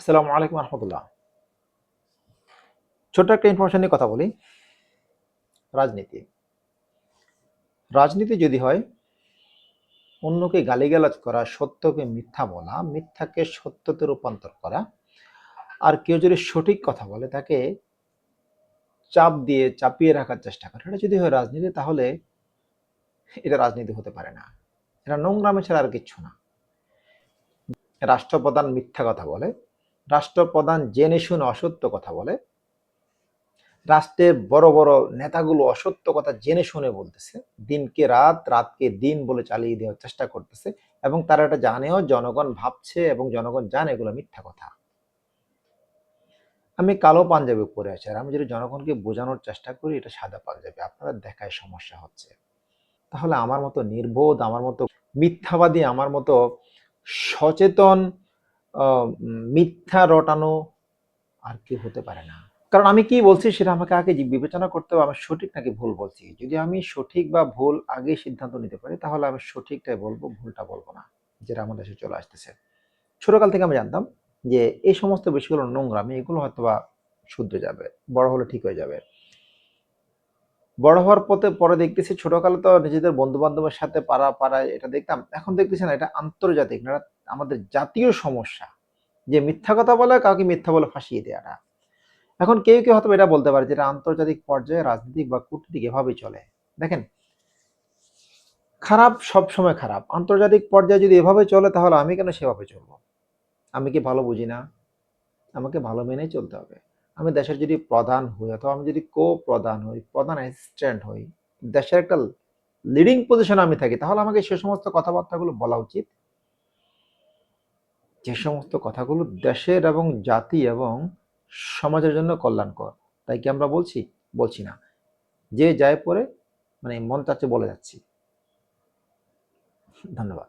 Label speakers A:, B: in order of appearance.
A: আসসালামু আলাইকুম রহমতুল্লাহ। ছোট্ট একটা ইনফরমেশন নিয়ে কথা বলি। রাজনীতি রাজনীতি যদি হয় অন্যকে গালিগালাজ করা, সত্যকে মিথ্যা বলা, মিথ্যাকে সত্যতে রূপান্তর করা, আর কেউ যদি সঠিক কথা বলে তাকে চাপ দিয়ে চাপিয়ে রাখার চেষ্টা করে, এটা যদি হয় রাজনীতি, তাহলে এটা রাজনীতি হতে পারে না। এটা নোংরামি ছাড়া আর কিচ্ছু না। রাষ্ট্রপ্রধান মিথ্যা কথা বলে, রাষ্ট্রপ্রধান জেনে শুনে অসত্য কথা বলে, রাষ্ট্রের বড় বড় নেতাগুলো অসত্য কথা জেনে শুনে বলতেছে, দিনকে রাত, রাতকে দিন বলে চালিয়ে দেওয়ার চেষ্টা করতেছে, এবং তারা এটা জানেও, জনগণ ভাবছে এবং জনগণ জানে এগুলো মিথ্যা কথা। আমি কালো পাঞ্জাবি পরে আছি, আর আমি যদি জনগণকে বোঝানোর চেষ্টা করি এটা সাদা পাঞ্জাবি, আপনারা দেখায় সমস্যা হচ্ছে। তাহলে আমার মতো নির্বোধ, আমার মতো মিথ্যাবাদী, আমার মতো সচেতন মিথ্যা রটানো আর কি হতে পারে না। কারণ আমি কি বলছি সেটা আমাকে আগে বিবেচনা করতে হবে, আমি সঠিক নাকি ভুল বলছি। যদি আমি সঠিক বা ভুল আগে সিদ্ধান্ত নিতে পারি, তাহলে আমি সঠিকটাই বলবো, ভুলটা বলবো না, যেটা আমাদের দেশে চলে আসতেছে। ছোটকাল থেকে আমি জানতাম যে এই সমস্ত বিষয়গুলো নোংরামি, এগুলো হয়তো বা শুধরে যাবে, বড় হলে ঠিক হয়ে যাবে। বড় হওয়ার পথে পরে দেখতেছি, ছোটকালে তো নিজেদের বন্ধু বান্ধবের সাথে পাড়ায় এটা দেখতাম, এখন দেখতেছি না, এটা আন্তর্জাতিক না, এটা আমাদের জাতীয় সমস্যা। যে মিথ্যা কথা বলে, কাউকে মিথ্যা বলে ফাঁসিয়ে দেওয়াটা। এখন কেউ কেউ হয়তো এটা বলতে পারে যেটা আন্তর্জাতিক পর্যায়ে রাজনীতিক বা কূটনীতিক এভাবেই চলে। দেখেন, খারাপ সব সময় খারাপ, আন্তর্জাতিক পর্যায়ে যদি এভাবে চলে তাহলে আমি কেন সেভাবে চলবো? আমি কি ভালো বুঝি না? আমাকে ভালো মেনেই চলতে হবে। আমি দেশের যদি প্রধান হই, অথবা আমি যদি কো প্রধান হই, প্রধান অ্যাসিস্ট্যান্ট হই, দেশের একটা লিডিং পজিশনে আমি থাকি, তাহলে আমাকে সে সমস্ত কথাবার্তাগুলো বলা উচিত যে সমস্ত কথাগুলো দেশের এবং জাতি এবং সমাজের জন্য কল্যাণকর। তাই কি আমরা বলছি? বলছি না। যে যায় পরে, মানে মন চাচ্ছে বলে যাচ্ছি। ধন্যবাদ।